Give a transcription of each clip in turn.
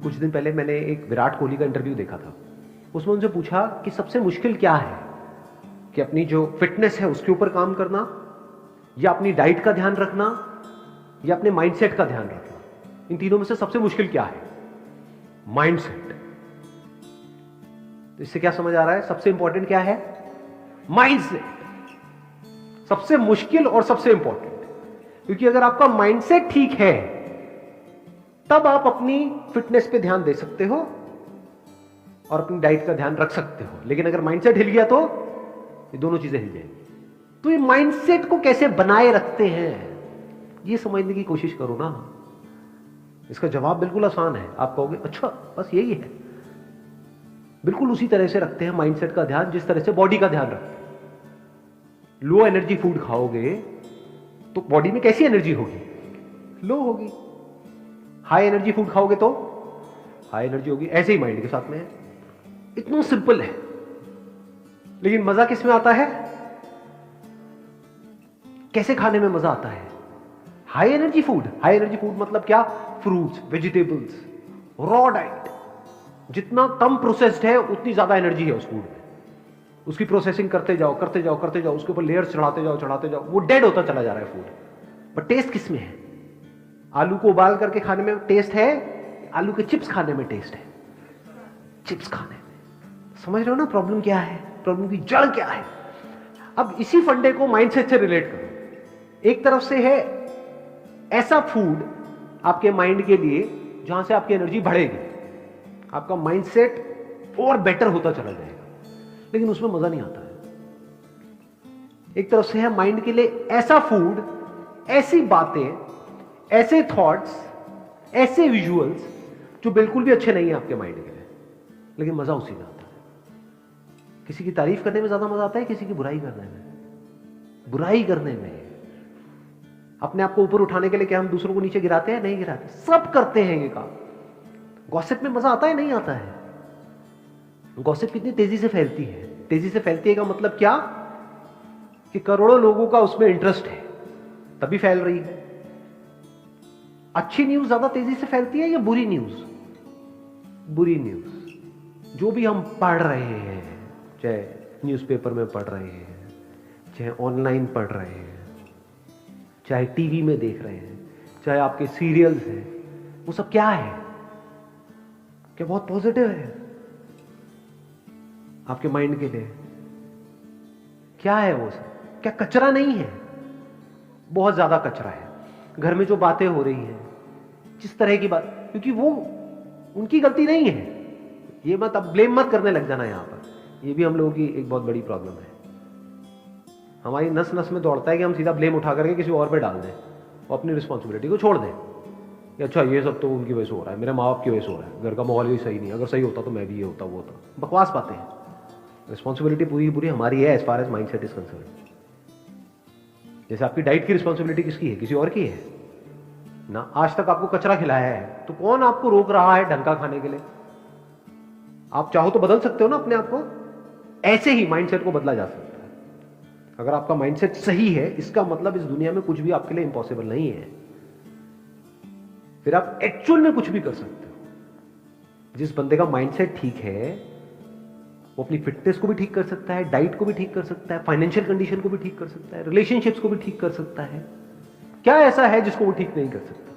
कुछ दिन पहले मैंने एक विराट कोहली का इंटरव्यू देखा था। उसमें उनसे पूछा कि सबसे मुश्किल क्या है, कि अपनी जो फिटनेस है उसके ऊपर काम करना, या अपनी डाइट का ध्यान रखना, या अपने माइंडसेट का ध्यान रखना। इन तीनों में से सबसे मुश्किल क्या है? माइंडसेट। तो इससे क्या समझ आ रहा है? सबसे इंपॉर्टेंट क्या है? माइंडसेट। सबसे मुश्किल और सबसे इंपॉर्टेंट, क्योंकि अगर आपका माइंडसेट ठीक है तब आप अपनी फिटनेस पे ध्यान दे सकते हो और अपनी डाइट का ध्यान रख सकते हो। लेकिन अगर माइंडसेट हिल गया तो ये दोनों चीजें हिल जाएंगी। तो ये माइंडसेट को कैसे बनाए रखते हैं, ये समझने की कोशिश करो ना। इसका जवाब बिल्कुल आसान है। आप कहोगे अच्छा बस यही है। बिल्कुल उसी तरह से रखते हैं माइंडसेट का ध्यान जिस तरह से बॉडी का ध्यान रखते हैं। लो एनर्जी फूड खाओगे तो बॉडी में कैसी एनर्जी होगी? लो होगी। हाई एनर्जी फूड खाओगे तो हाई एनर्जी होगी। ऐसे ही माइंड के साथ में है। इतना सिंपल है। लेकिन मजा किस में आता है? कैसे खाने में मजा आता है? High energy food. High energy food मतलब क्या? Fruits, vegetables, raw diet. जितना कम प्रोसेस्ड है उतनी ज्यादा एनर्जी है उस फूड में। उसकी प्रोसेसिंग करते जाओ करते जाओ करते जाओ, उसके ऊपर लेयर्स चढ़ाते जाओ, वो डेड होता चला जा रहा है फूड। पर टेस्ट किस में है? आलू को उबाल करके खाने में टेस्ट है, आलू के चिप्स खाने में टेस्ट है? चिप्स खाने में। समझ रहे हो ना प्रॉब्लम क्या है? प्रॉब्लम की जड़ क्या है? अब इसी फंडे को माइंडसेट से रिलेट करो। एक तरफ से है ऐसा फूड आपके माइंड के लिए जहां से आपकी एनर्जी बढ़ेगी, आपका माइंडसेट और बेटर होता चला जाएगा, लेकिन उसमें मजा नहीं आता है। एक तरफ से है माइंड के लिए ऐसा फूड, ऐसी बातें, ऐसे थॉट्स, ऐसे विजुअल्स जो बिल्कुल भी अच्छे नहीं है आपके माइंड के लिए, लेकिन मजा उसी में आता है। किसी की तारीफ करने में ज्यादा मजा आता है, किसी की बुराई करने में? बुराई करने में। अपने आप को ऊपर उठाने के लिए क्या हम दूसरों को नीचे गिराते हैं? नहीं गिराते। सब करते हैं ये काम। गॉसिप में मजा आता है? नहीं आता है। गॉसिप कितनी तेजी से फैलती है? तेजी से फैलती है का मतलब क्या? कि करोड़ों लोगों का उसमें इंटरेस्ट है, तभी फैल रही है। अच्छी न्यूज ज्यादा तेजी से फैलती है या बुरी न्यूज? बुरी न्यूज। जो भी हम पढ़ रहे हैं, चाहे न्यूज़पेपर में पढ़ रहे हैं, चाहे ऑनलाइन पढ़ रहे हैं, चाहे टीवी में देख रहे हैं, चाहे आपके सीरियल्स हैं, वो सब क्या है? क्या बहुत पॉजिटिव है आपके माइंड के लिए? क्या है वो सब? क्या कचरा नहीं है? बहुत ज्यादा कचरा है। घर में जो बातें हो रही हैं, जिस तरह की बात, क्योंकि वो उनकी गलती नहीं है। ये मत अब ब्लेम मत करने लग जाना यहां पर। ये भी हम लोगों की एक बहुत बड़ी प्रॉब्लम है। हमारी नस नस में दौड़ता है कि हम सीधा ब्लेम उठा करके किसी और पे डाल दें और अपनी रिस्पॉन्सिबिलिटी को छोड़ दें कि अच्छा ये सब तो उनकी वजह से हो रहा है, मेरे माँ बाप की वजह से हो रहा है, घर का माहौल भी सही नहीं है, अगर सही होता तो मैं भी ये होता वो होता। बकवास बातें हैं। रिस्पॉन्सिबिलिटी पूरी पूरी हमारी है as far as mindset is concern. जैसे आपकी डाइट की रिस्पॉन्सिबिलिटी किसकी है? किसी और की है ना। आज तक आपको कचरा खिलाया है तो कौन आपको रोक रहा है ढंग का खाने के लिए? आप चाहो तो बदल सकते हो ना अपने आप को। ऐसे ही माइंडसेट को बदला जा सकता है। अगर आपका माइंडसेट सही है, इसका मतलब इस दुनिया में कुछ भी आपके लिए इंपॉसिबल नहीं है। फिर आप एक्चुअल में कुछ भी कर सकते हो। जिस बंदे का माइंडसेट ठीक है वो अपनी फिटनेस को भी ठीक कर सकता है, डाइट को भी ठीक कर सकता है, फाइनेंशियल कंडीशन को भी ठीक कर सकता है, रिलेशनशिप्स को भी ठीक कर सकता है। क्या ऐसा है जिसको वो ठीक नहीं कर सकता?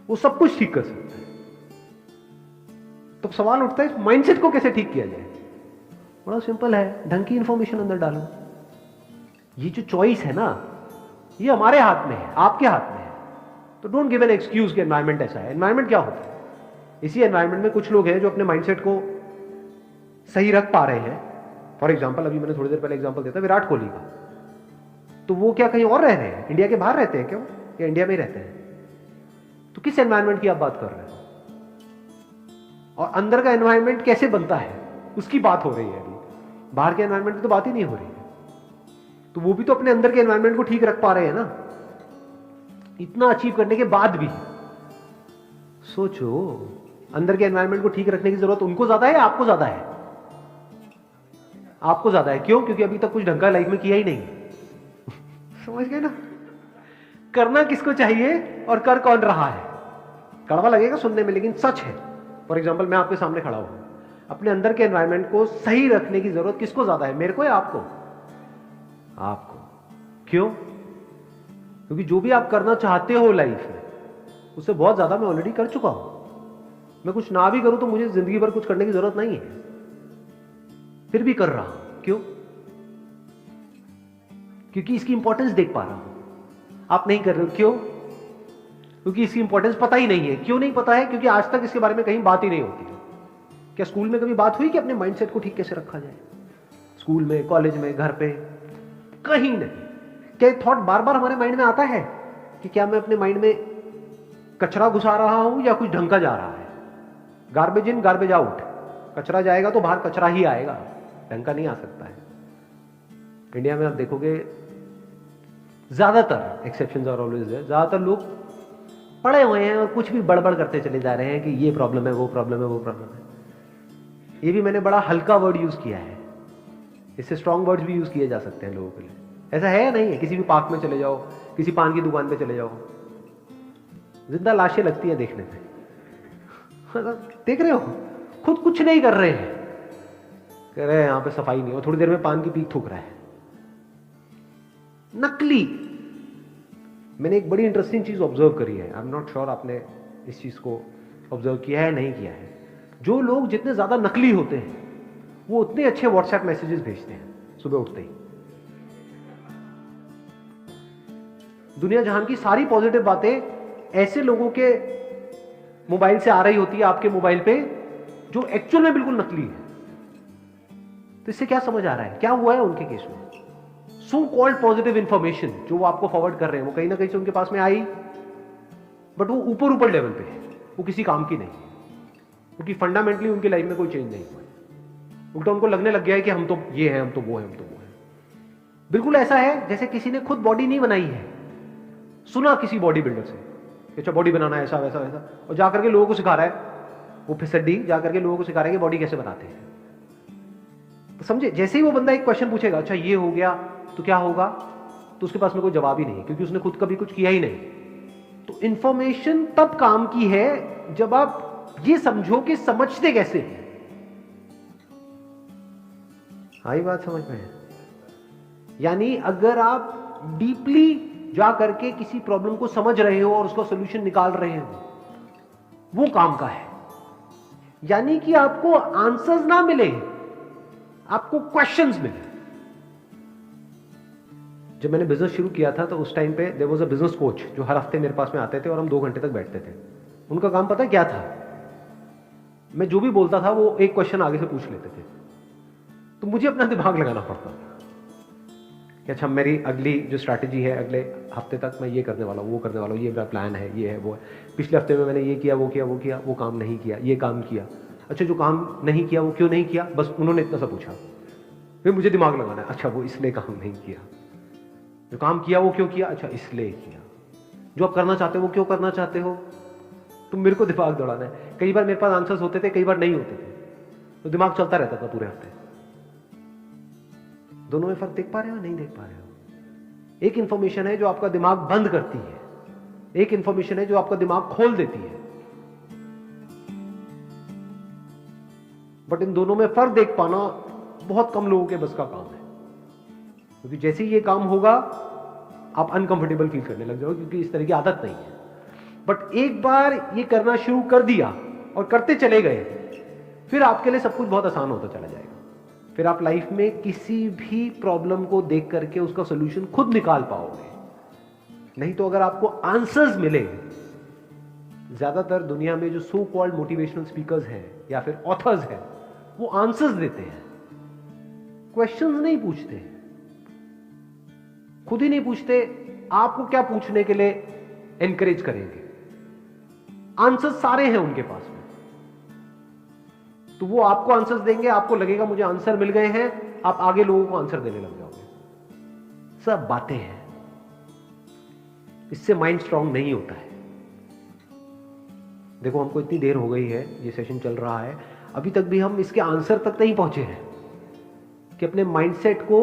वो सब कुछ ठीक कर सकता है। तो सवाल उठता है माइंडसेट को कैसे ठीक किया जाए? बड़ा सिंपल है, ढंग की इंफॉर्मेशन अंदर डालो। ये जो चॉइस है ना, ये हमारे हाथ में है, आपके हाथ में है। तो डोंट गिव एन एक्सक्यूज कि एनवायरमेंट ऐसा है। एनवायरमेंट क्या होता है? इसी एनवायरमेंट में कुछ लोग हैं जो अपने माइंडसेट को सही रख पा रहे हैं। फॉर एग्जाम्पल, अभी मैंने थोड़ी देर पहले एग्जाम्पल दिया था विराट कोहली का। तो वो क्या कहीं और रह रहे हैं? इंडिया के बाहर रहते हैं क्या वो, या इंडिया में ही रहते हैं? तो किस एनवायरमेंट की आप बात कर रहे हो? और अंदर का एनवायरमेंट कैसे बनता है उसकी बात हो रही है। अभी बाहर के एनवायरमेंट की तो बात ही नहीं हो रही है। तो वो भी तो अपने अंदर के एनवायरमेंट को ठीक रख पा रहे हैं ना। इतना अचीव करने के बाद भी सोचो, अंदर के एनवायरमेंट को ठीक रखने की जरूरत उनको ज्यादा है या आपको ज्यादा है? आपको ज्यादा है। क्यों? क्योंकि अभी तक कुछ ढंग का लाइफ में किया ही नहीं। समझ गए ना? करना किसको चाहिए और कर कौन रहा है। कड़वा लगेगा सुनने में, लेकिन सच है। फॉर एग्जाम्पल मैं आपके सामने खड़ा हूं, अपने अंदर के एनवायरनमेंट को सही रखने की जरूरत किसको ज्यादा है, मेरे को या आपको? आपको। क्यों? क्योंकि जो भी आप करना चाहते हो लाइफ में, उससे बहुत ज्यादा मैं ऑलरेडी कर चुका हूं। मैं कुछ ना भी करूं तो मुझे जिंदगी भर कुछ करने की जरूरत नहीं है, फिर भी कर रहा हूं। क्यों? क्योंकि इसकी इंपॉर्टेंस देख पा रहा हूं। आप नहीं कर रहे हो, क्यों? क्योंकि इसकी इंपॉर्टेंस पता ही नहीं है। क्यों नहीं पता है? क्योंकि आज तक इसके बारे में कहीं बात ही नहीं होती है। क्या स्कूल में कभी बात हुई कि अपने माइंडसेट को ठीक कैसे रखा जाए? स्कूल में, कॉलेज में, घर पे, कहीं नहीं। क्या थॉट बार बार हमारे माइंड में आता है कि क्या मैं अपने माइंड में कचरा घुसा रहा हूं या कुछ ढंग का जा रहा है? Garbage in garbage out. कचरा जाएगा तो बाहर कचरा ही आएगा, ढंग का नहीं आ सकता है। इंडिया में आप देखोगे ज्यादातर, एक्सेप्शंस आर ऑलवेज देयर, ज्यादातर लोग पढ़े हुए हैं और कुछ भी बड़बड़ करते चले जा रहे हैं कि ये प्रॉब्लम है, वो प्रॉब्लम है, वो प्रॉब्लम है। ये भी मैंने बड़ा हल्का वर्ड यूज किया है, इससे स्ट्रॉन्ग वर्ड्स भी यूज किए जा सकते हैं लोगों के लिए। ऐसा है या नहीं है? किसी भी पार्क में चले जाओ, किसी पान की दुकान पे चले जाओ, जिंदा लाशें लगती है देखने में। देख रहे हो, खुद कुछ नहीं कर रहे हैं, कह रहे हैं यहां पे सफाई नहीं हो, थोड़ी देर में पान की पीक थूक रहा है। नकली। मैंने एक बड़ी इंटरेस्टिंग चीज ऑब्जर्व करी है, आई एम नॉट श्योर आपने इस चीज को ऑब्जर्व किया है नहीं किया है। जो लोग जितने ज्यादा नकली होते हैं वो उतने अच्छे व्हाट्सएप मैसेजेस भेजते हैं सुबह उठते ही। दुनिया जहां की सारी पॉजिटिव बातें ऐसे लोगों के मोबाइल से आ रही होती है आपके मोबाइल पे, जो एक्चुअल में बिल्कुल नकली है। तो इससे क्या समझ आ रहा है, क्या हुआ है उनके केस में? सो कॉल्ड पॉजिटिव इंफॉर्मेशन जो वो आपको फॉरवर्ड कर रहे हैं, वो कहीं ना कहीं से उनके पास में आई, बट वो ऊपर ऊपर लेवल पे है, वो किसी काम की नहीं है, क्योंकि फंडामेंटली उनकी लाइफ में कोई चेंज नहीं हुआ। उल्टा उनको लगने लग गया है कि हम तो ये हैं, हम तो वो हैं, हम तो वो हैं। बिल्कुल ऐसा है जैसे किसी ने खुद बॉडी नहीं बनाई है, सुना किसी बॉडी बिल्डर से, अच्छा बॉडी बनाना है ऐसा वैसा वैसा, और जाकर के लोगों को सिखा रहा है, वो फिसड्डी जाकर के लोगों को सिखा रहा है कि बॉडी कैसे बनाते हैं। तो समझे, जैसे ही वो बंदा एक क्वेश्चन पूछेगा, अच्छा ये हो गया तो क्या होगा, तो उसके पास में कोई जवाब ही नहीं है, क्योंकि उसने खुद कभी कुछ किया ही नहीं। तो इंफॉर्मेशन तब काम की है जब आप ये समझो कि समझते कैसे हैं। आई बात समझ में है? यानी अगर आप डीपली जा करके किसी प्रॉब्लम को समझ रहे हो और उसका सॉल्यूशन निकाल रहे हो, वो काम का है। यानी कि आपको आंसर्स ना मिले, आपको क्वेश्चंस मिले। जब मैंने बिजनेस शुरू किया था तो उस टाइम पे there was a business coach जो हर हफ्ते मेरे पास में आते थे और हम 2 घंटे तक बैठते थे। उनका काम पता है क्या था? मैं जो भी बोलता था वो एक क्वेश्चन आगे से पूछ लेते थे, तो मुझे अपना दिमाग लगाना पड़ता था कि अच्छा मेरी अगली जो स्ट्रैटेजी है, अगले हफ्ते तक मैं ये करने वाला हूँ, वो करने वाला हूँ, ये मेरा प्लान है, ये है, वो है। पिछले हफ्ते में मैंने ये किया, वो किया, वो किया, वो काम नहीं किया, ये काम किया। अच्छा जो काम नहीं किया वो क्यों नहीं किया? बस उन्होंने इतना सा पूछा, फिर मुझे दिमाग लगाना है, अच्छा वो इसलिए काम नहीं किया। जो काम किया वो क्यों किया? अच्छा इसलिए किया। जो आप करना चाहते हो वो क्यों करना चाहते हो? तो मेरे को दिमाग दौड़ाना है। कई बार मेरे पास आंसर्स होते थे, कई बार नहीं होते थे, तो दिमाग चलता रहता था पूरे हफ्ते। दोनों में फर्क देख पा रहे हो, नहीं देख पा रहे हो? एक इंफॉर्मेशन है जो आपका दिमाग बंद करती है, एक इंफॉर्मेशन है जो आपका दिमाग खोल देती है। बट इन दोनों में फर्क देख पाना बहुत कम लोगों के बस का काम है, क्योंकि जैसे ही ये काम होगा आप अनकंफर्टेबल फील करने लग जाओगे, क्योंकि इस तरह की आदत नहीं है। बट एक बार ये करना शुरू कर दिया और करते चले गए, फिर आपके लिए सब कुछ बहुत आसान होता चला जाएगा। फिर आप लाइफ में किसी भी प्रॉब्लम को देख करके उसका सॉल्यूशन खुद निकाल पाओगे। नहीं तो अगर आपको आंसर्स मिले, ज्यादातर दुनिया में जो सो कॉल्ड मोटिवेशनल स्पीकर्स हैं या फिर ऑथर्स हैं, वो आंसर्स देते हैं, क्वेश्चंस नहीं पूछते, खुद ही नहीं पूछते आपको क्या पूछने के लिए एनकरेज करेंगे। आंसर्स सारे हैं उनके पास में, तो वो आपको आंसर्स देंगे, आपको लगेगा मुझे आंसर मिल गए हैं, आप आगे लोगों को आंसर देने लग जाओगे। सब बातें हैं, इससे माइंड स्ट्रांग नहीं होता है। देखो हमको इतनी देर हो गई है, ये सेशन चल रहा है, अभी तक भी हम इसके आंसर तक नहीं पहुंचे हैं कि अपने माइंडसेट को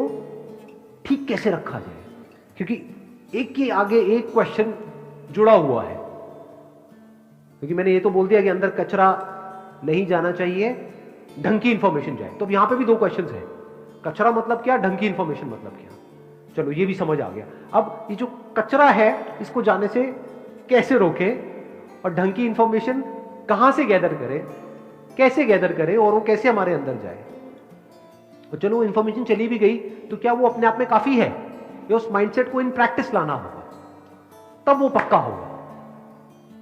ठीक कैसे रखा जाए, क्योंकि एक के आगे एक क्वेश्चन जुड़ा हुआ है। क्योंकि मैंने ये तो बोल दिया कि अंदर कचरा नहीं जाना चाहिए, ढंग की इंफॉर्मेशन जाए। तो अब यहां पे भी दो क्वेश्चंस हैं, कचरा मतलब क्या, ढंग की इंफॉर्मेशन मतलब क्या। चलो ये भी समझ आ गया। अब ये जो कचरा है इसको जाने से कैसे रोकें और ढंग की इंफॉर्मेशन कहां से गैदर करें, कैसे गैदर करें और वो कैसे हमारे अंदर जाए। तो चलो वो इंफॉर्मेशन चली भी गई तो क्या वो अपने आप में काफी है, या उस माइंडसेट को इन प्रैक्टिस लाना होगा, तब वो पक्का होगा।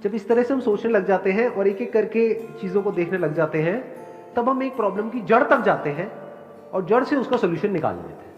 जब इस तरह से हम सोचने लग जाते हैं और एक एक करके चीजों को देखने लग जाते हैं, तब हम एक प्रॉब्लम की जड़ तक जाते हैं और जड़ से उसका सोल्यूशन निकाल लेते हैं।